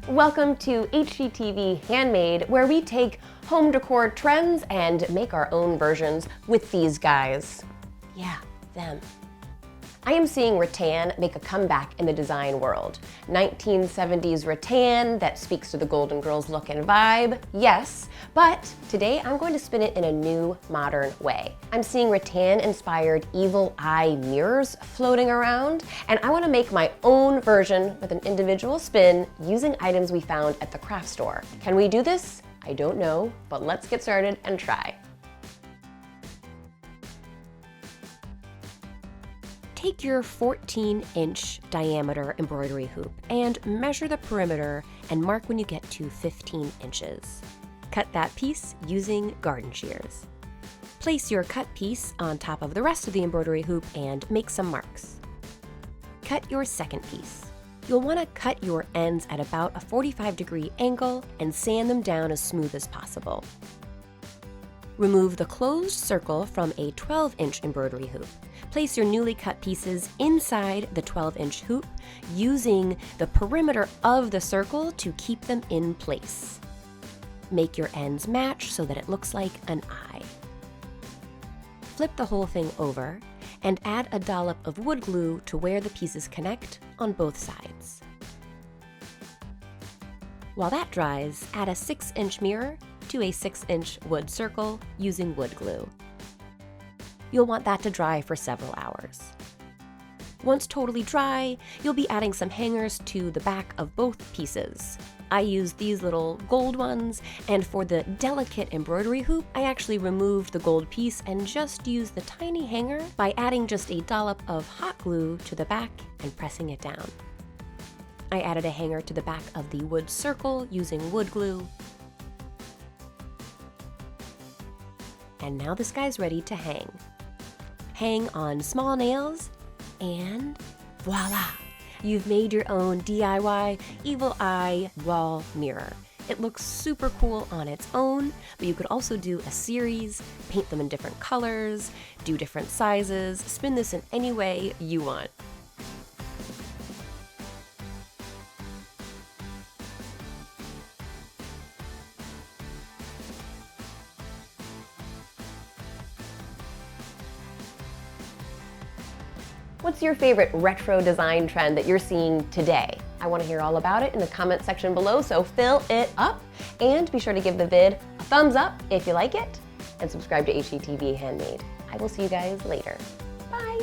Welcome to HGTV Handmade, where we take home decor trends and make our own versions with these guys. Yeah, them. I am seeing rattan make a comeback in the design world. 1970s rattan that speaks to the Golden Girls look and vibe, yes, but today I'm going to spin it in a new, modern way. I'm seeing rattan-inspired evil eye mirrors floating around, and I want to make my own version with an individual spin using items we found at the craft store. Can we do this? I don't know, but let's get started and try. Take your 14-inch diameter embroidery hoop and measure the perimeter and mark when you get to 15 inches. Cut that piece using garden shears. Place your cut piece on top of the rest of the embroidery hoop and make some marks. Cut your second piece. You'll want to cut your ends at about a 45-degree angle and sand them down as smooth as possible. Remove the closed circle from a 12-inch embroidery hoop. Place your newly cut pieces inside the 12-inch hoop using the perimeter of the circle to keep them in place. Make your ends match so that it looks like an eye. Flip the whole thing over and add a dollop of wood glue to where the pieces connect on both sides. While that dries, add a 6-inch mirror to a 6-inch wood circle using wood glue. You'll want that to dry for several hours. Once totally dry, you'll be adding some hangers to the back of both pieces. I used these little gold ones, and for the delicate embroidery hoop, I actually removed the gold piece and just used the tiny hanger by adding just a dollop of hot glue to the back and pressing it down. I added a hanger to the back of the wood circle using wood glue. And now this guy's ready to hang. Hang on small nails, and voila! You've made your own DIY evil eye wall mirror. It looks super cool on its own, but you could also do a series, paint them in different colors, do different sizes, spin this in any way you want. What's your favorite retro design trend that you're seeing today? I want to hear all about it in the comment section below, so fill it up. And be sure to give the vid a thumbs up if you like it, and subscribe to HGTV Handmade. I will see you guys later. Bye!